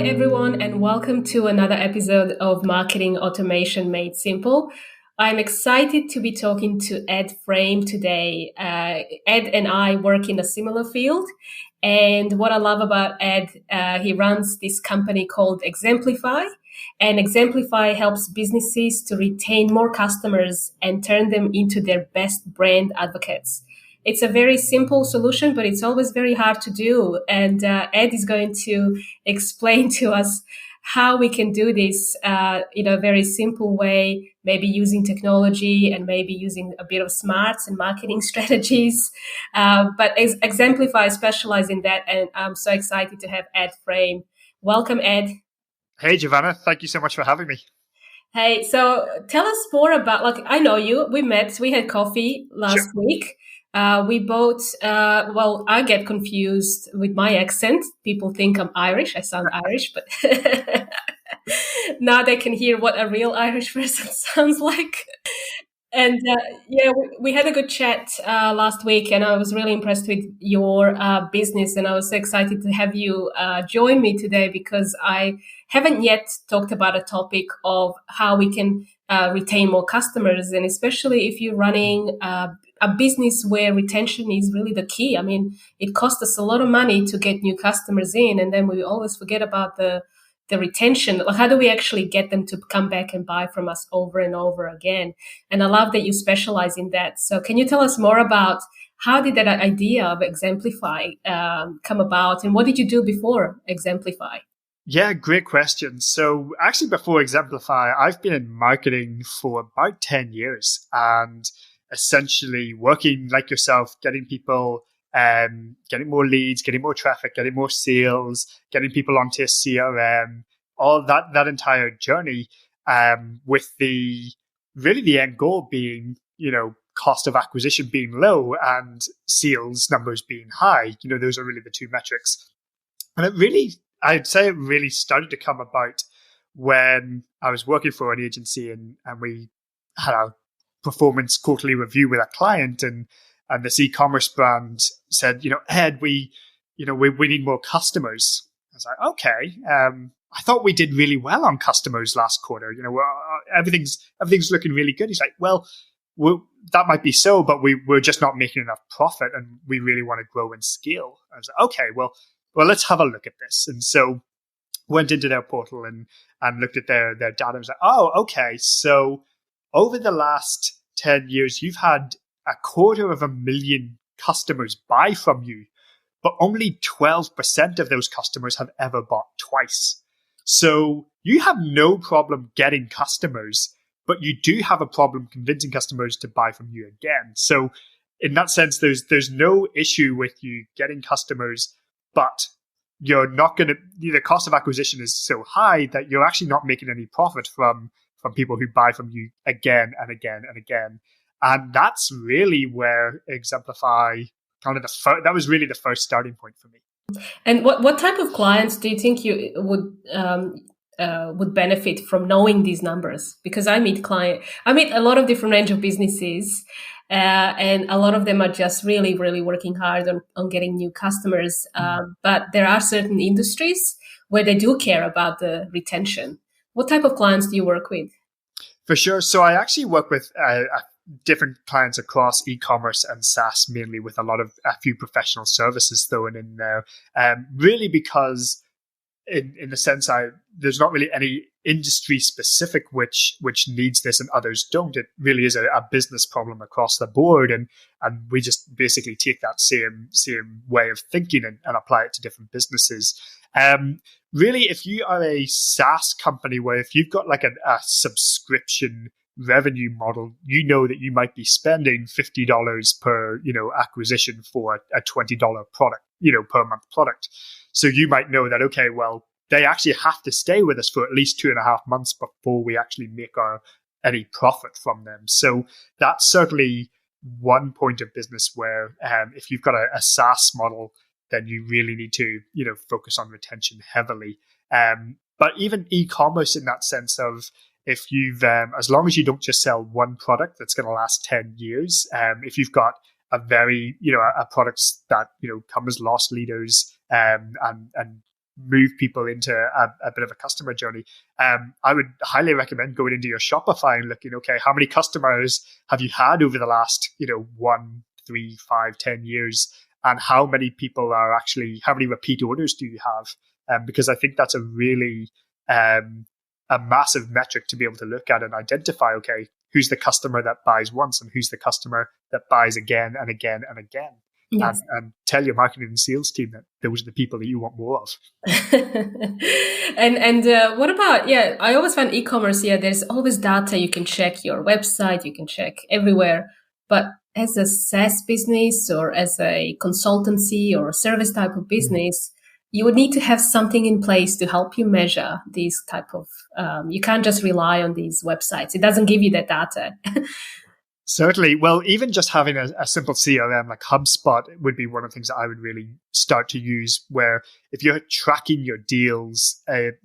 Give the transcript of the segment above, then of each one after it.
everyone, and welcome to another episode of Marketing Automation Made Simple. I'm excited to be talking to Ed Frame today. Ed and I work in a similar field. And what I love about Ed, he runs this company called Exemplify. And Exemplify helps businesses to retain more customers and turn them into their best brand advocates. It's a very simple solution, but it's always very hard to do. And Ed is going to explain to us how we can do this in a very simple way, maybe using technology and maybe using a bit of smarts and marketing strategies. But Exemplify specialize in that, and I'm so excited to have Ed Frame. Welcome, Ed. Hey, Giovanna. Thank you so much for having me. Hey, so tell us more about, I know you. We had coffee last week. We both, I get confused with my accent. People think I'm Irish. I sound Irish, but now they can hear what a real Irish person sounds like. And we had a good chat last week, and I was really impressed with your business. And I was so excited to have you join me today because I haven't yet talked about a topic of how we can retain more customers, and especially if you're running a business where retention is really the key. I mean, it costs us a lot of money to get new customers in, and then we always forget about the retention. Like, how do we actually get them to come back and buy from us over and over again? And I love that you specialize in that. So can you tell us more about how did that idea of Exemplify come about, and what did you do before Exemplify? Yeah, great question. So actually before Exemplify, I've been in marketing for about 10 years and essentially working like yourself, getting people, getting more leads, getting more traffic, getting more sales, getting people onto CRM, all that entire journey, with the end goal being, cost of acquisition being low and sales numbers being high. Those are really the two metrics. And I'd say it really started to come about when I was working for an agency and we had a performance quarterly review with a client, and this e-commerce brand said, Ed, we need more customers. I was like, okay. I thought we did really well on customers last quarter. Everything's looking really good. He's like, well, that might be so, but we're just not making enough profit, and we really want to grow and scale. I was like, okay, well, let's have a look at this. And so went into their portal and looked at their data and was like, oh, okay. So over the last 10 years, you've had 250,000 customers buy from you, but only 12% of those customers have ever bought twice. So you have no problem getting customers, but you do have a problem convincing customers to buy from you again. So in that sense, there's no issue with you getting customers, but you're not going to, the cost of acquisition is so high that you're actually not making any profit from people who buy from you again and again and again. And that's really where Exemplify that was really the first starting point for me. And what type of clients do you think you would benefit from knowing these numbers? Because I meet a lot of different range of businesses, and a lot of them are just really, really working hard on getting new customers. But there are certain industries where they do care about the retention. What type of clients do you work with? For sure. So I actually work with different clients across e-commerce and SaaS, mainly, with a few professional services thrown in there. Really because in the sense there's not really any industry specific which needs this and others don't. It really is a business problem across the board, and we just basically take that same way of thinking and apply it to different businesses. Really, if you are a SaaS company where if you've got like a subscription revenue model, that you might be spending $50 per acquisition for a $20 product, per month product. So you might know that, okay, well, they actually have to stay with us for at least 2.5 months before we actually make any profit from them. So that's certainly one point of business where if you've got a SaaS model, then you really need to focus on retention heavily. But even e-commerce, in that sense of, if you've as long as you don't just sell one product that's going to last 10 years, if you've got a very a products that come as loss leaders, and move people into a bit of a customer journey, I would highly recommend going into your Shopify and looking, okay, how many customers have you had over the last, 1, 3, 5, 10 years? And how many people are actually, how many repeat orders do you have? Because I think that's a really a massive metric to be able to look at and identify, okay, who's the customer that buys once and who's the customer that buys again and again and again. Yes. And tell your marketing and sales team that those are the people that you want more of. And what about, I always find e-commerce, there's always data. You can check your website, you can check everywhere. But as a SaaS business or as a consultancy or a service type of business, you would need to have something in place to help you measure these type of, you can't just rely on these websites. It doesn't give you that data. Certainly. Well, even just having a simple CRM like HubSpot would be one of the things that I would really start to use, where if you're tracking your deals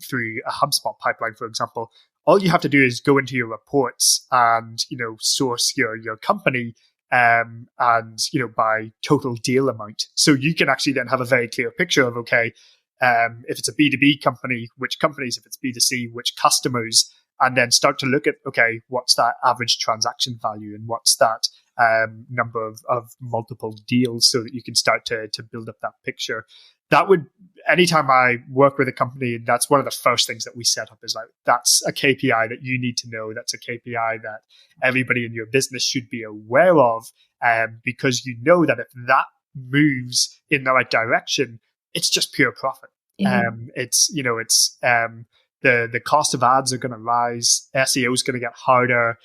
through a HubSpot pipeline, for example, all you have to do is go into your reports and, source your company and, by total deal amount. So you can actually then have a very clear picture of, okay, if it's a B2B company, which companies, if it's B2C, which customers, and then start to look at, okay, what's that average transaction value and what's that number of multiple deals, so that you can start to build up that picture. That would, anytime I work with a company, that's one of the first things that we set up is like, that's a KPI that you need to know. That's a KPI that everybody in your business should be aware of, because you know that if that moves in the right direction, it's just pure profit. The cost of ads are going to rise. SEO is going to get harder.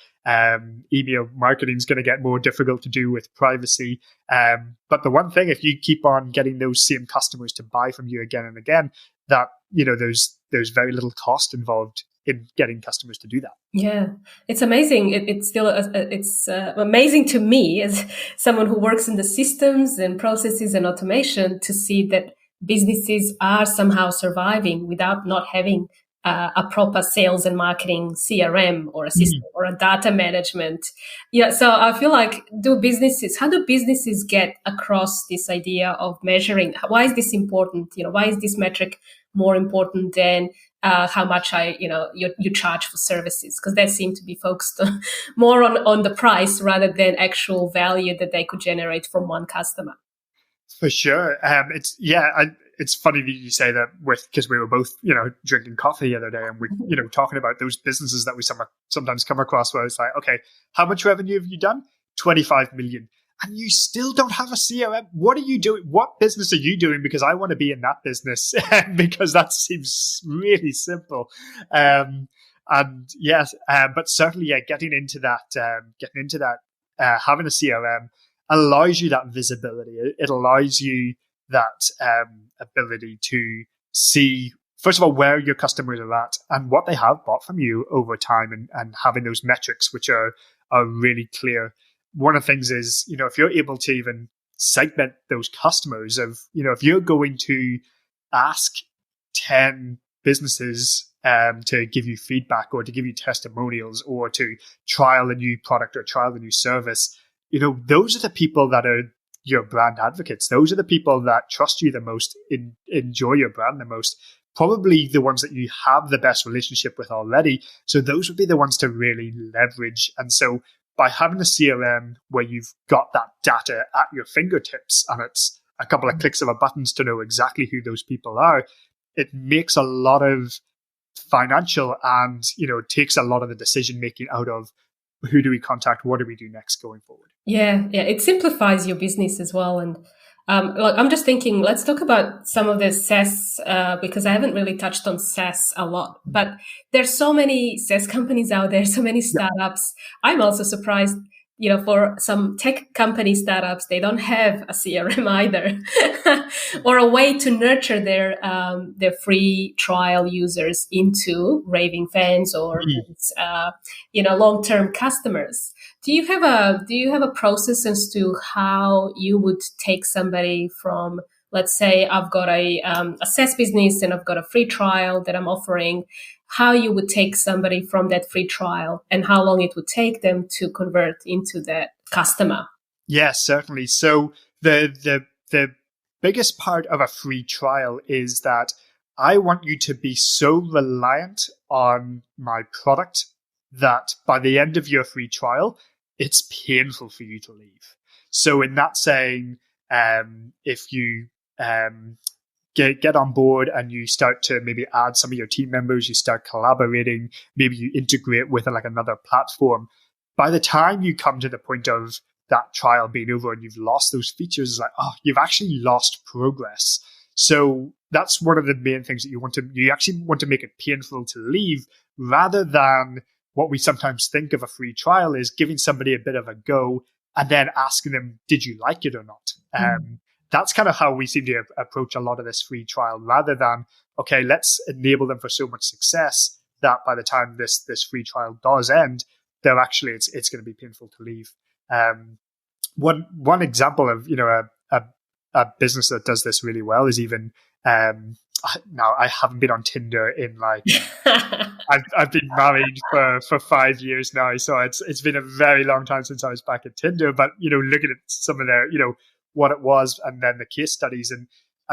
Email marketing is going to get more difficult to do with privacy. But the one thing, if you keep on getting those same customers to buy from you again and again, that, there's very little cost involved in getting customers to do that. Yeah, it's amazing. It's still it's amazing to me as someone who works in the systems and processes and automation to see that businesses are somehow surviving without not having a proper sales and marketing CRM or a system or a data management. So I feel like, how do businesses get across this idea of measuring? Why is this important? Why is this metric more important than how much you charge for services? Because they seem to be focused more on the price rather than actual value that they could generate from one customer. For sure. It's funny that you say that, because we were both, drinking coffee the other day, and we, talking about those businesses that we sometimes come across where it's like, okay, how much revenue have you done? 25 million. And you still don't have a CRM. What are you doing? What business are you doing? Because I want to be in that business, because that seems really simple. But certainly, getting into that, having a CRM allows you that visibility. It allows you that ability to see, first of all, where your customers are at and what they have bought from you over time, and having those metrics which are really clear. One of the things is, if you're able to even segment those customers of, if you're going to ask 10 businesses to give you feedback or to give you testimonials or to trial a new product or trial a new service, those are the people that are your brand advocates. Those are the people that trust you the most, enjoy your brand the most, probably the ones that you have the best relationship with already. So those would be the ones to really leverage. And so by having a CRM where you've got that data at your fingertips and it's a couple of clicks of a buttons to know exactly who those people are, it makes a lot of financial and, takes a lot of the decision making out of who do we contact, what do we do next going forward. Yeah, it simplifies your business as well. And I'm just thinking, let's talk about some of the SaaS, because I haven't really touched on SaaS a lot, but there's so many SaaS companies out there, so many startups. Yeah. I'm also surprised, for some tech company startups, they don't have a CRM either, or a way to nurture their free trial users into raving fans or long-term customers. Do you have a process as to how you would take somebody from, let's say, I've got a SaaS business and I've got a free trial that I'm offering, how you would take somebody from that free trial and how long it would take them to convert into that customer? Yes, certainly. So the biggest part of a free trial is that I want you to be so reliant on my product that by the end of your free trial, it's painful for you to leave. So in that saying, if you get on board and you start to maybe add some of your team members, you start collaborating, maybe you integrate with like another platform, by the time you come to the point of that trial being over and you've lost those features, it's like, oh, you've actually lost progress. So that's one of the main things that you actually want to make it painful to leave, rather than what we sometimes think of a free trial is giving somebody a bit of a go and then asking them, did you like it or not? That's kind of how we seem to approach a lot of this free trial, rather than, okay, let's enable them for so much success that by the time this free trial does end, they're actually, it's going to be painful to leave. One example of, a business that does this really well is even, now I haven't been on Tinder in like, I've been married for 5 years now. So it's been a very long time since I was back at Tinder, but, looking at some of their, what it was and then the case studies and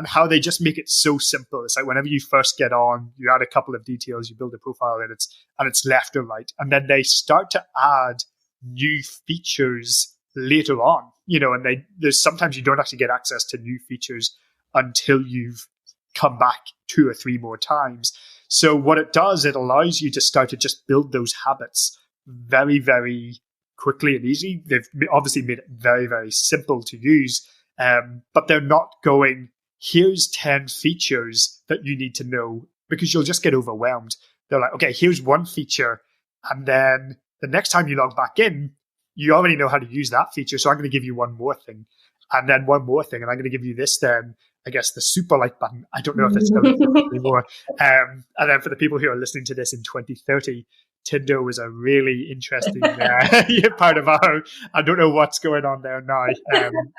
how they just make it so simple. It's like whenever you first get on, you add a couple of details, you build a profile and it's left or right. And then they start to add new features later on, and there's sometimes you don't actually get access to new features until you've come back 2 or 3 more times. So what it does, it allows you to start to just build those habits very, very quickly and easy. They've obviously made it very, very simple to use, but they're not going, here's 10 features that you need to know, because you'll just get overwhelmed. They're like, okay, here's one feature. And then the next time you log back in, you already know how to use that feature. So I'm going to give you one more thing and then one more thing. And I'm going to give you this then, I guess, the super like button. I don't know if it's still anymore. And then for the people who are listening to this in 2030, Tinder was a really interesting part of our, I don't know what's going on there now.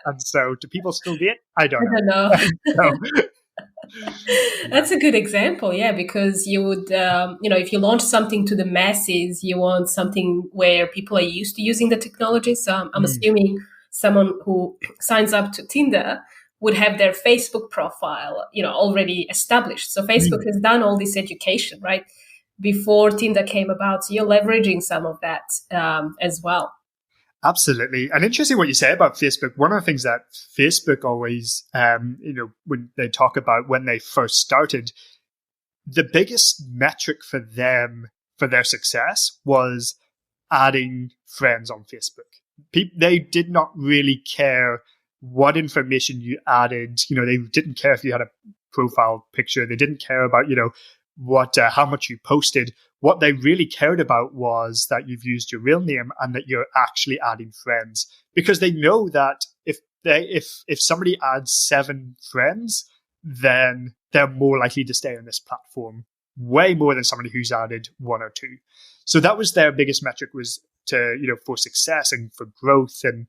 And so do people still date? I don't know. That's a good example, yeah, because you would, if you launch something to the masses, you want something where people are used to using the technology. So I'm assuming someone who signs up to Tinder would have their Facebook profile, already established. So Facebook has done all this education, right, before Tinder came about. So you're leveraging some of that as well. Absolutely. And interesting what you say about Facebook. One of the things that Facebook always, when they talk about when they first started, the biggest metric for them, for their success, was adding friends on Facebook. They did not really care what information you added. They didn't care if you had a profile picture. They didn't care about, how much you posted. What they really cared about was that you've used your real name and that you're actually adding friends, because they know that if somebody adds 7 friends, then they're more likely to stay on this platform, way more than somebody who's added 1 or 2. So that was their biggest metric, was to, for success and for growth, and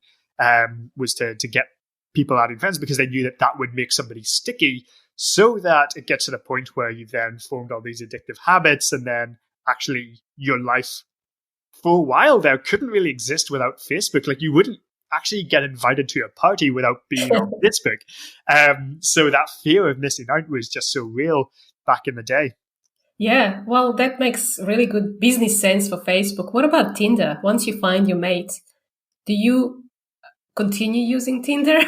was to get people adding friends, because they knew that would make somebody sticky, so that it gets to the point where you've then formed all these addictive habits, and then actually your life for a while there couldn't really exist without Facebook. Like, you wouldn't actually get invited to a party without being on Facebook. So that fear of missing out was just so real back in the day. Yeah, well, that makes really good business sense for Facebook. What about Tinder? Once you find your mate, do you continue using Tinder?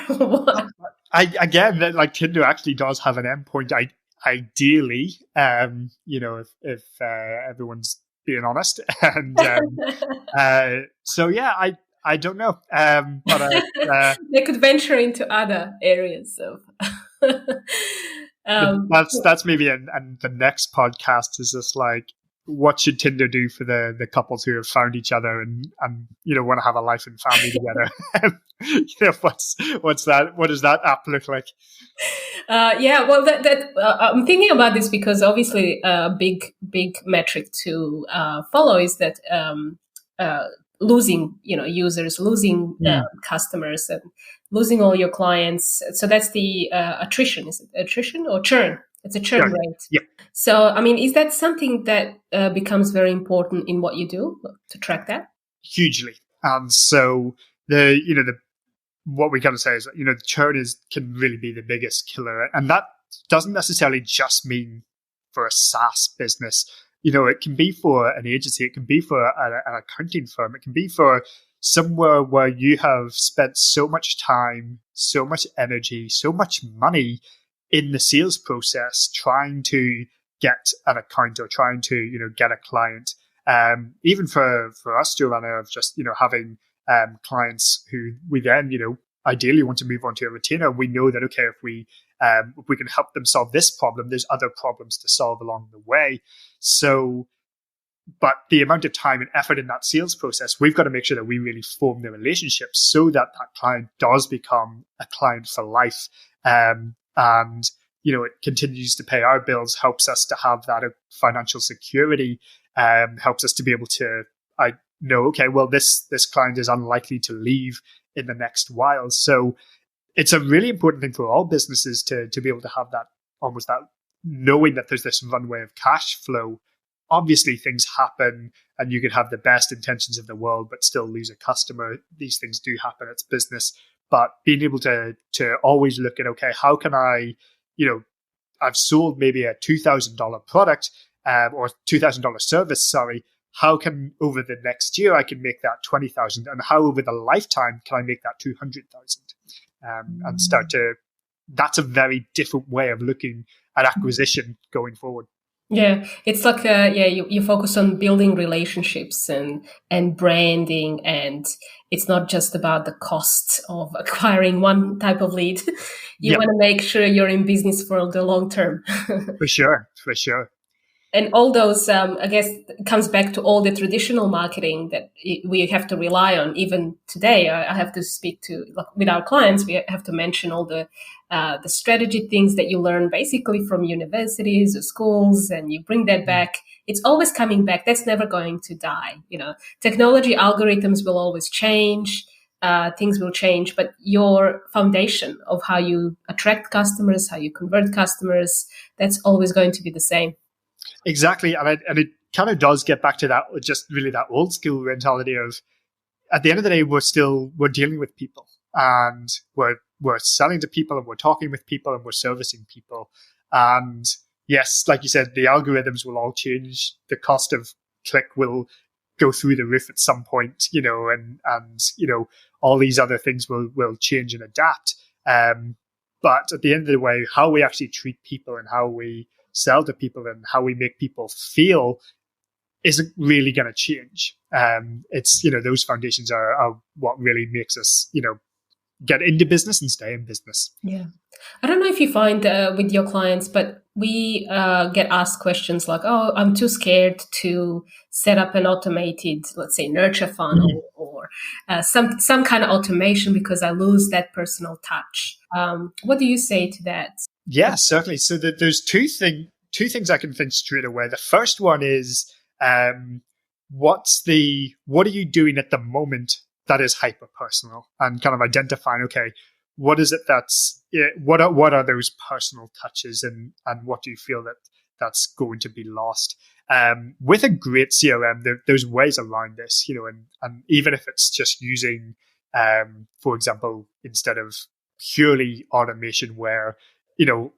Like Tinder actually does have an endpoint. Ideally, if everyone's being honest, and so yeah, I don't know, but they could venture into other areas of. That's maybe, and the next podcast is just like, what should Tinder do for the couples who have found each other and want to have a life and family together? What's that? What does that app look like? Well, I'm thinking about this because obviously a big metric to follow is that losing users, losing customers, and losing all your clients. So that's the attrition. Is it attrition or churn? It's a churn rate. Yeah. So, I mean, is that something that becomes very important in what you do to track that? Hugely. And so what we kind of say is that, churn can really be the biggest killer. And that doesn't necessarily just mean for a SaaS business. It can be for an agency, it can be for an accounting firm, it can be for somewhere where you have spent so much time, so much energy, so much money in the sales process trying to get an account or trying to, get a client. Even for us, Joanna, of just, having clients who we then, ideally want to move on to a retainer. We know that, okay, if we can help them solve this problem, there's other problems to solve along the way. So, but the amount of time and effort in that sales process, we've got to make sure that we really form the relationship so that that client does become a client for life. And, it continues to pay our bills, helps us to have that financial security, helps us to be able to, I know, okay, well, this client is unlikely to leave in the next while. So it's a really important thing for all businesses to be able to have that, almost that knowing that there's this runway of cash flow. Obviously, things happen and you can have the best intentions of the world, but still lose a customer. These things do happen. It's business. But being able to always look at, okay, how can I, I've sold maybe a $2,000 product or $2,000 service, sorry. How can over the next year I can make that 20,000, and how over the lifetime can I make that 200,000? And start to. That's a very different way of looking at acquisition going forward. Yeah, it's like you focus on building relationships and branding, and it's not just about the cost of acquiring one type of lead. You want to make sure you're in business for the long term. For sure. And all those, I guess, comes back to all the traditional marketing that we have to rely on. Even today, I have to speak to, with our clients, we have to mention all the strategy things that you learn basically from universities or schools, and you bring that back. It's always coming back. That's never going to die. Technology algorithms will always change. Things will change, but your foundation of how you attract customers, how you convert customers, that's always going to be the same. Exactly. And it kind of does get back to that, just really that old school mentality of, at the end of the day, we're dealing with people, and we're selling to people, and we're talking with people, and we're servicing people. And yes, like you said, the algorithms will all change. The cost of click will go through the roof at some point, and all these other things will change and adapt. But at the end of the day, how we actually treat people and how we sell to people and how we make people feel isn't really going to change. It's, those foundations are what really makes us, get into business and stay in business. Yeah. I don't know if you find with your clients, but we get asked questions like, oh, I'm too scared to set up an automated, let's say, nurture funnel or some kind of automation because I lose that personal touch. What do you say to that? Yeah, certainly. So there's two things I can think straight away. The first one is, what are you doing at the moment that is hyper personal, and kind of identifying, okay, what is it what are those personal touches, and what do you feel that's going to be lost? With a great CRM, there's ways around this, and even if it's just using, for example, instead of purely automation where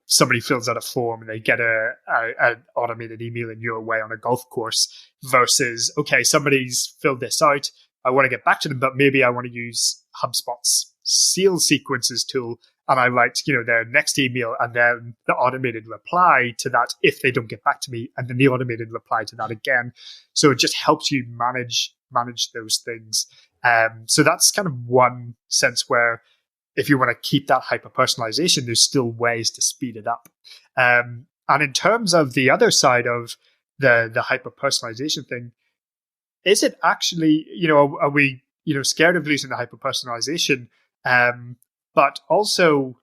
somebody fills out a form and they get an automated email in your way on a golf course, versus, okay, somebody's filled this out, I want to get back to them, but maybe I want to use HubSpot's sales sequences tool, and I write, their next email and then the automated reply to that if they don't get back to me, and then the automated reply to that again. So it just helps you manage those things. So that's kind of one sense where, if you want to keep that hyper personalization, there's still ways to speed it up. And in terms of the other side of the hyper personalization thing, is it actually, are we, scared of losing the hyper personalization? But also,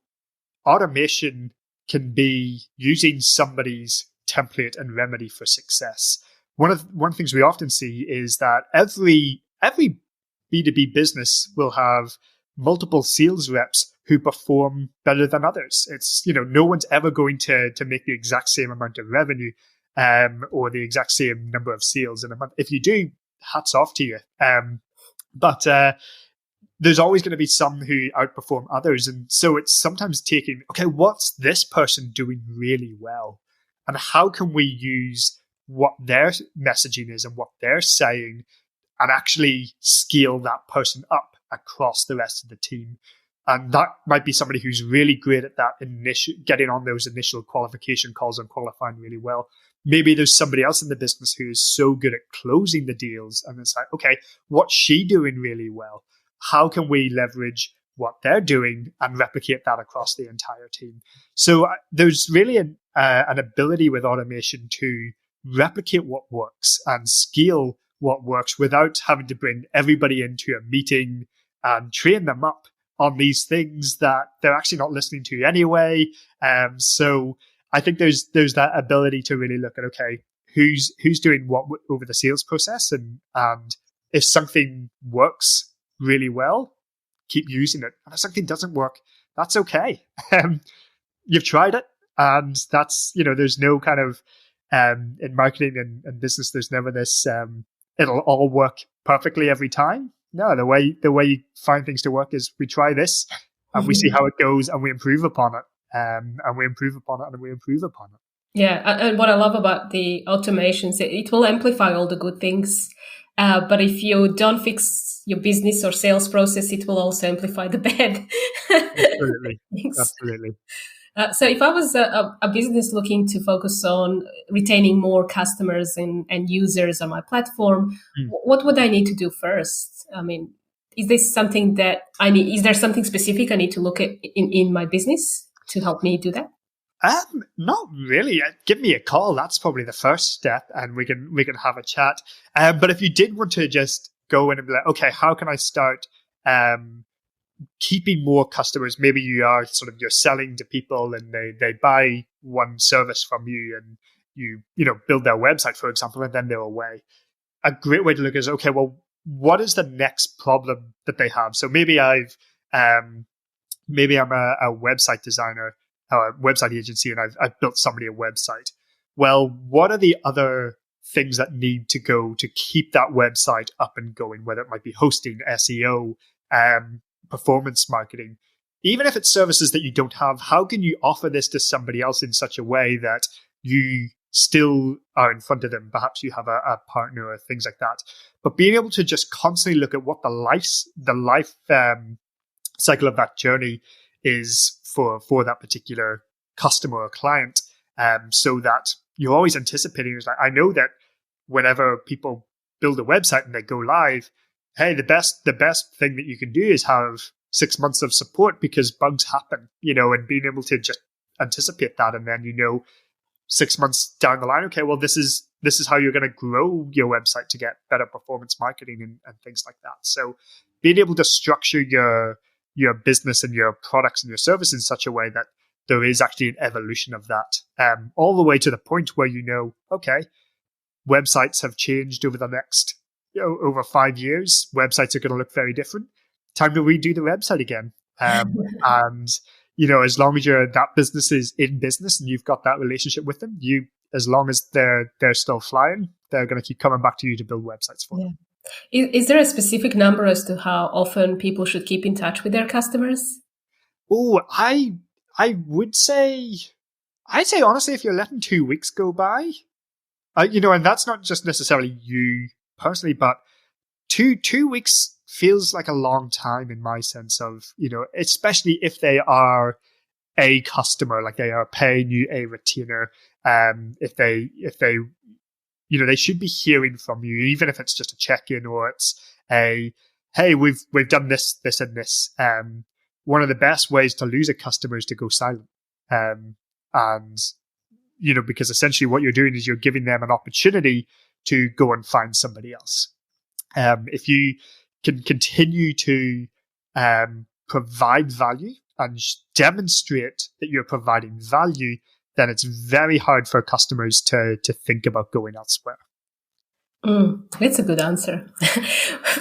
automation can be using somebody's template and remedy for success. One of the things we often see is that every B2B business will have multiple sales reps who perform better than others. It's, no one's ever going to make the exact same amount of revenue or the exact same number of sales in a month. If you do, hats off to you. But there's always going to be some who outperform others. And so it's sometimes taking, okay, what's this person doing really well? and how can we use what their messaging is and what they're saying and actually scale that person up across the rest of the team. And that might be somebody who's really great at that initial, getting on those initial qualification calls and qualifying really well. Maybe there's somebody else in the business who is so good at closing the deals. And it's like, okay, what's she doing really well? How can we leverage what they're doing and replicate that across the entire team? So there's really an ability with automation to replicate what works and scale what works without having to bring everybody into a meeting and train them up on these things that they're actually not listening to anyway. So I think there's that ability to really look at, okay, who's doing what over the sales process, and if something works really well, keep using it. And if something doesn't work, that's okay. You've tried it, and that's, there's no kind of in marketing and business, there's never this it'll all work perfectly every time. No, the way you find things to work is we try this and we see how it goes and we improve upon it. And we improve upon it and we improve upon it. Yeah, and what I love about the automations, it will amplify all the good things. But if you don't fix your business or sales process, it will also amplify the bad. Absolutely. Absolutely. So if I was a business looking to focus on retaining more customers and users on my platform, what would I need to do first? I mean, is this something that I need? Is there something specific I need to look at in my business to help me do that? Not really. Give me a call. That's probably the first step, and we can have a chat. But if you did want to just go in and be like, okay, how can I start keeping more customers? Maybe you're selling to people and they buy one service from you, and you build their website, for example, and then they're away. A great way to look is, okay, well, what is the next problem that they have? So maybe I'm a website designer, a website agency, and I've built somebody a website. Well, what are the other things that need to go to keep that website up and going? Whether it might be hosting, SEO, performance marketing, even if it's services that you don't have, how can you offer this to somebody else in such a way that you still are in front of them? Perhaps you have a partner or things like that. But being able to just constantly look at what the life cycle of that journey is for that particular customer or client, so that you're always anticipating. It's like, I know that whenever people build a website and they go live, hey, the best thing that you can do is have 6 months of support because bugs happen, and being able to just anticipate that, and then 6 months down the line, okay, well, this is how you're going to grow your website to get better performance marketing and things like that. So being able to structure your business and your products and your services in such a way that there is actually an evolution of that, all the way to the point where okay, websites have changed over the next over 5 years. Websites are going to look very different. Time to redo the website again. And as long as that business is in business and you've got that relationship with them, as long as they're still flying, they're going to keep coming back to you to build websites for them. Is there a specific number as to how often people should keep in touch with their customers? Oh, I would say, honestly, if you're letting 2 weeks go by, and that's not just necessarily you personally, but two weeks feels like a long time in my sense of, especially if they are a customer, like they are paying you a retainer. If they they should be hearing from you, even if it's just a check-in or it's a, hey, we've done this, and this. One of the best ways to lose a customer is to go silent. Because essentially what you're doing is you're giving them an opportunity to go and find somebody else. If you can continue to provide value and demonstrate that you're providing value, then it's very hard for customers to think about going elsewhere. That's a good answer.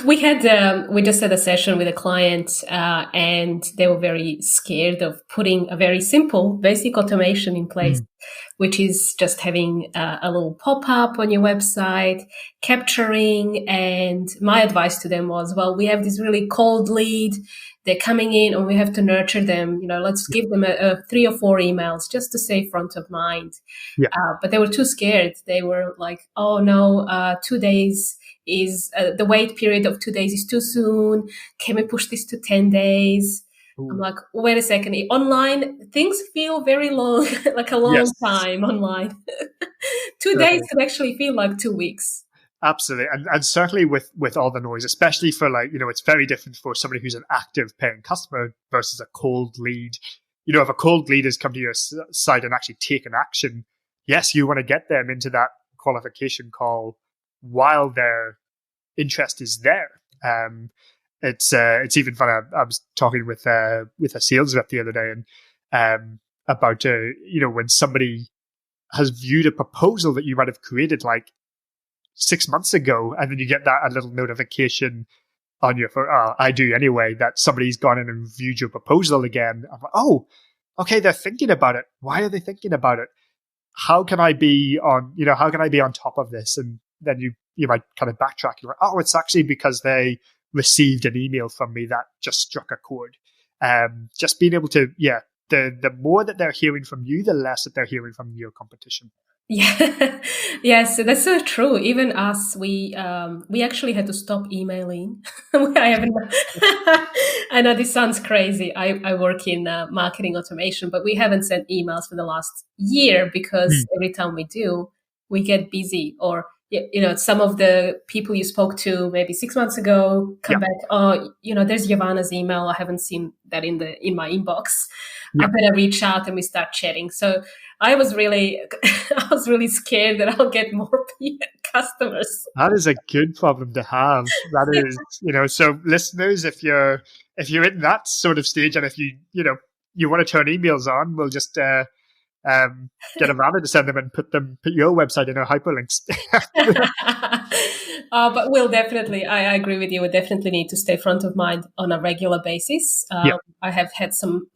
We just had a session with a client, and they were very scared of putting a very simple, basic automation in place. which is just having a little pop-up on your website, capturing. And my advice to them was, well, we have this really cold lead. They're coming in and we have to nurture them. Let's give them a 3 or 4 emails just to stay front of mind. Yeah. But they were too scared. They were like, oh no, 2 days is the wait period of 2 days is too soon. Can we push this to 10 days? Ooh. I'm like, wait a second. Online, things feel very long, like a long time online. 2 days can actually feel like 2 weeks. Absolutely. And certainly with all the noise, especially for it's very different for somebody who's an active paying customer versus a cold lead. If a cold lead has come to your site and actually taken action, yes, you want to get them into that qualification call while their interest is there. It's even funny. I was talking with a sales rep the other day and about when somebody has viewed a proposal that you might have created like 6 months ago, and then you get a little notification on your phone. I do anyway, that somebody's gone in and viewed your proposal again. I'm like, oh, okay, they're thinking about it. Why are they thinking about it? How can I be on top of this? And then you might kind of backtrack. You're like, oh, it's actually because they received an email from me that just struck a chord. Just being able to, the more that they're hearing from you, the less that they're hearing from your competition. Yeah, yes, that's so true. Even us, we actually had to stop emailing. I know this sounds crazy. I work in marketing automation, but we haven't sent emails for the last year because every time we do, we get busy. Or some of the people you spoke to maybe 6 months ago come back. Oh, there's Giovanna's email. I haven't seen that in my inbox. I better reach out and we start chatting. So I was really scared that I'll get more customers. That is a good problem to have. That is, so listeners, if you're in that sort of stage, and if you want to turn emails on, we'll just get Ivana to send them and put your website in our hyperlinks. But we'll definitely, I agree with you. We definitely need to stay front of mind on a regular basis. I have had some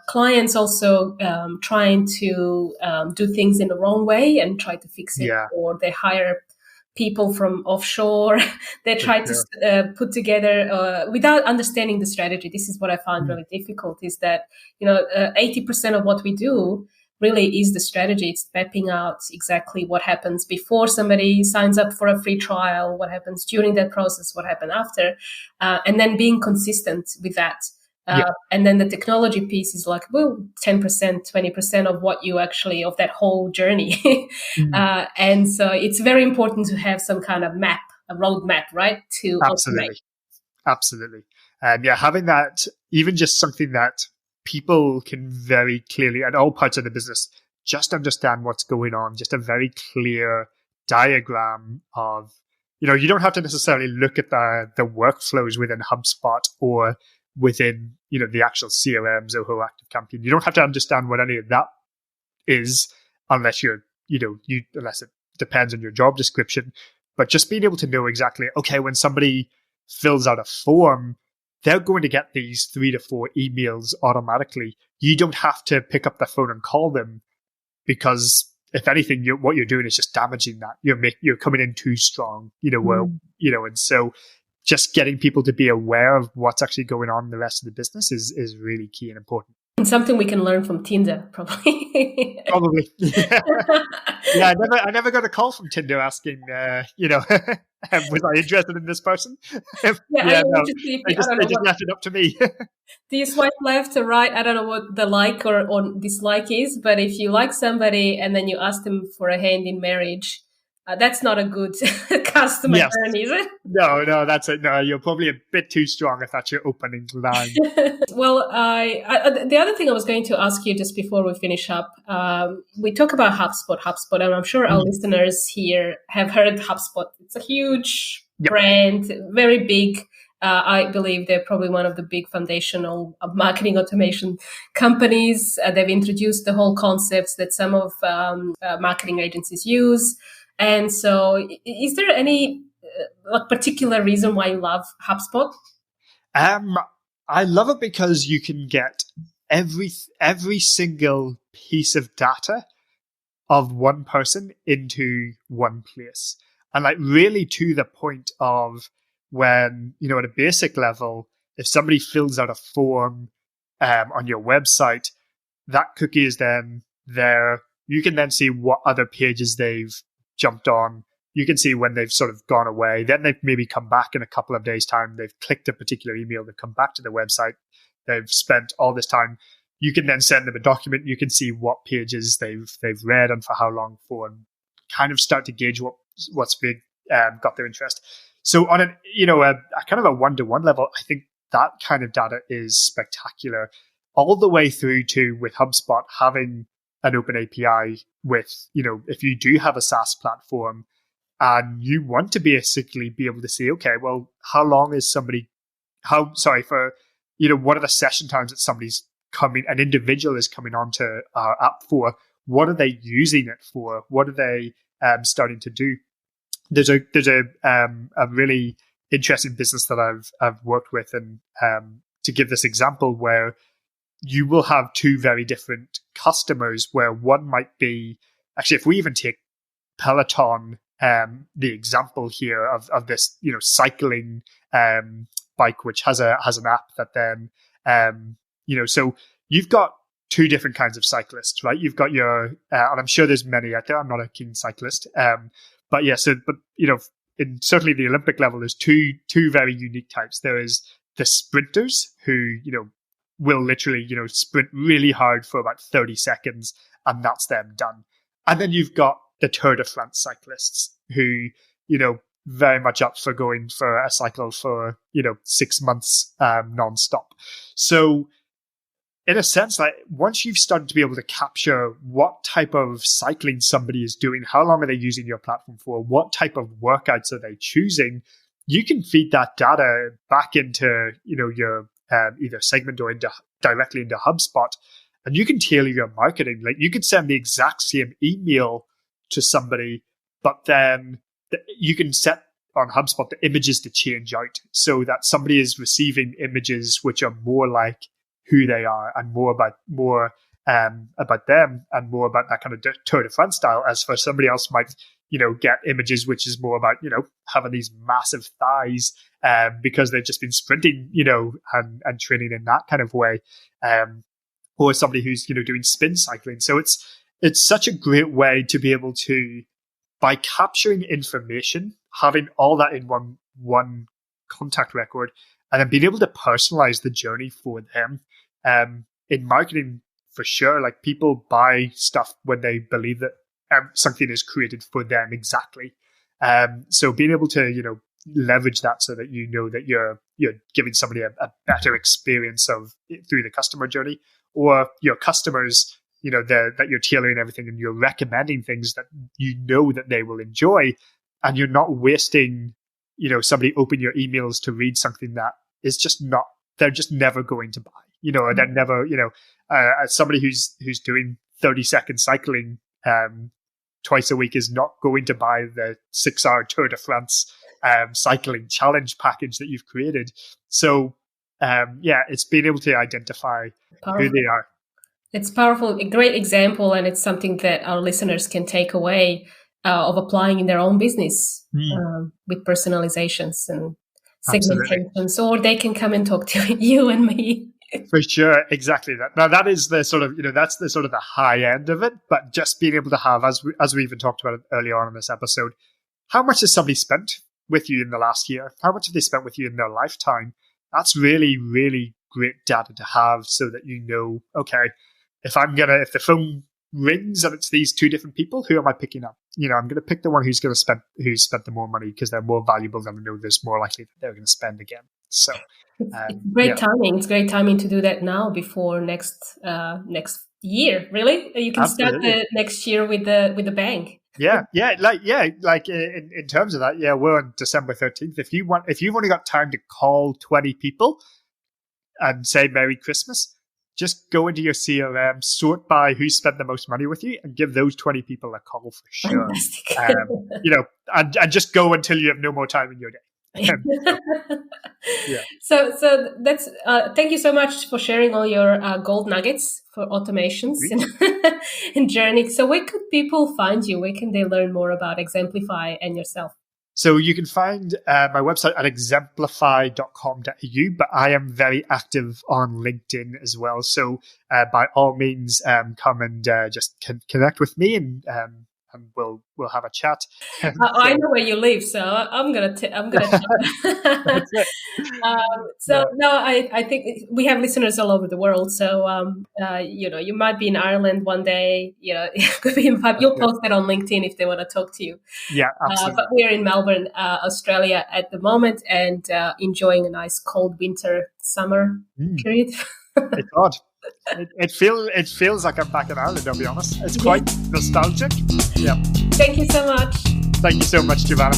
clients also trying to do things in the wrong way and try to fix it, or they hire people from offshore. They try to put together without understanding the strategy. This is what I found really difficult, is that 80% of what we do really is the strategy. It's mapping out exactly what happens before somebody signs up for a free trial, what happens during that process, what happened after, and then being consistent with that. And then the technology piece is like, 10%, 20% of what you actually, of that whole journey. And so it's very important to have some kind of map, a roadmap, right? To automate. Absolutely. And having that, even just something that people can very clearly, at all parts of the business, just understand what's going on, just a very clear diagram of, you don't have to necessarily look at the workflows within HubSpot or within, the actual CRMs or ActiveCampaign. You don't have to understand what any of that is unless unless it depends on your job description. But just being able to know exactly, okay, when somebody fills out a form, they're going to get these 3 to 4 emails automatically. You don't have to pick up the phone and call them, because if anything, what you're doing is just damaging that. You're coming in too strong, and so just getting people to be aware of what's actually going on in the rest of the business is really key and important. And something we can learn from Tinder, probably. Probably. Yeah, I never got a call from Tinder asking, was I interested in this person? No, they just left it up to me. Do you swipe left or right? I don't know what the like or dislike is, but if you like somebody and then you ask them for a hand in marriage, that's not a good customer journey, is it? No, that's it. No, you're probably a bit too strong if that's your opening line. Well, the other thing I was going to ask you just before we finish up, we talk about HubSpot, and I'm sure our listeners here have heard HubSpot. It's a huge brand, very big. I believe they're probably one of the big foundational marketing automation companies. They've introduced the whole concepts that some of marketing agencies use. And so is there any particular reason why you love HubSpot? I love it because you can get every single piece of data of one person into one place. And like really to the point of when, at a basic level, if somebody fills out a form on your website, that cookie is then there. You can then see what other pages they've jumped on. You can see when they've sort of gone away. Then they've maybe come back in a couple of days' time. They've clicked a particular email. They've come back to the website. They've spent all this time. You can then send them a document. You can see what pages they've read and for how long for, and kind of start to gauge what's big got their interest. So on a kind of a one-to-one level, I think that kind of data is spectacular. All the way through to with HubSpot having an open API with, if you do have a SaaS platform and you want to basically be able to say, okay, well, how long is what are the session times that an individual is coming onto our app for? What are they using it for? What are they starting to do? There's a really interesting business that I've worked with, and to give this example where you will have two very different customers, where one might be, actually, if we even take Peloton, the example here of this, cycling bike, which has an app that then, so you've got two different kinds of cyclists, right? You've got your, and I'm sure there's many out there. I'm not a keen cyclist, in certainly the Olympic level, there's two very unique types. There is the sprinters who, will literally, sprint really hard for about 30 seconds and that's them done. And then you've got the Tour de France cyclists who, very much up for going for a cycle for, 6 months nonstop. So in a sense, like once you've started to be able to capture what type of cycling somebody is doing, how long are they using your platform for, what type of workouts are they choosing, you can feed that data back into, your either segment or directly into HubSpot, and you can tailor your marketing. Like you could send the exact same email to somebody, but then you can set on HubSpot the images to change out so that somebody is receiving images which are more like who they are and more about them and more about that kind of Tour de France style, as for somebody else might, get images which is more about, having these massive thighs because they've just been sprinting, and training in that kind of way. Or somebody who's, doing spin cycling. So it's such a great way to be able to, by capturing information, having all that in one contact record, and then being able to personalize the journey for them. In marketing, for sure, like people buy stuff when they believe that something is created for them exactly. So being able to, leverage that so that that you're giving somebody a better experience through the customer journey, or your customers, that you're tailoring everything and you're recommending things that that they will enjoy, and you're not wasting, somebody open your emails to read something that is they're just never going to buy, or they're never, as somebody who's doing 30-second cycling twice a week is not going to buy the 6-hour Tour de France cycling challenge package that you've created. So it's being able to identify Powerful. who they are. It's powerful, a great example, and it's something that our listeners can take away of applying in their own business with personalizations and segmentations, or they can come and talk to you and me. For sure, exactly that. Now that is the sort of, that's the sort of the high end of it, but just being able to have, as we even talked about earlier on in this episode, how much has somebody spent with you in the last year? How much have they spent with you in their lifetime? That's really, really great data to have, so that okay, if the phone rings and it's these two different people, who am I picking up? I'm going to pick the one who's spent the more money, because they're more valuable, and I know there's more likely that they're going to spend again. So it's great timing. It's great timing to do that now before next year. Really, you can start the next year with the bank. Yeah. Like in terms of that, we're on December 13th. If you've only got time to call 20 people and say Merry Christmas, just go into your CRM, sort by who spent the most money with you, and give those 20 people a call for sure. And just go until you have no more time in your day. Yeah. So that's thank you so much for sharing all your gold nuggets for automations and journey. So where could people find you? Where can they learn more about Exemplify and yourself? So you can find my website at exemplify.com.au, but I am very active on LinkedIn as well. So by all means, come and just connect with me, and we'll have a chat. I know where you live, so I'm gonna check. That's it. I think we have listeners all over the world. So you might be in Ireland one day. It could be you'll post it on LinkedIn if they want to talk to you. Yeah, absolutely. But we're in Melbourne, Australia at the moment, and enjoying a nice cold winter summer period. It's odd. It feels like I'm back in Ireland, I'll be honest. It's quite nostalgic. Yeah. Thank you so much. Thank you so much, Giovanna.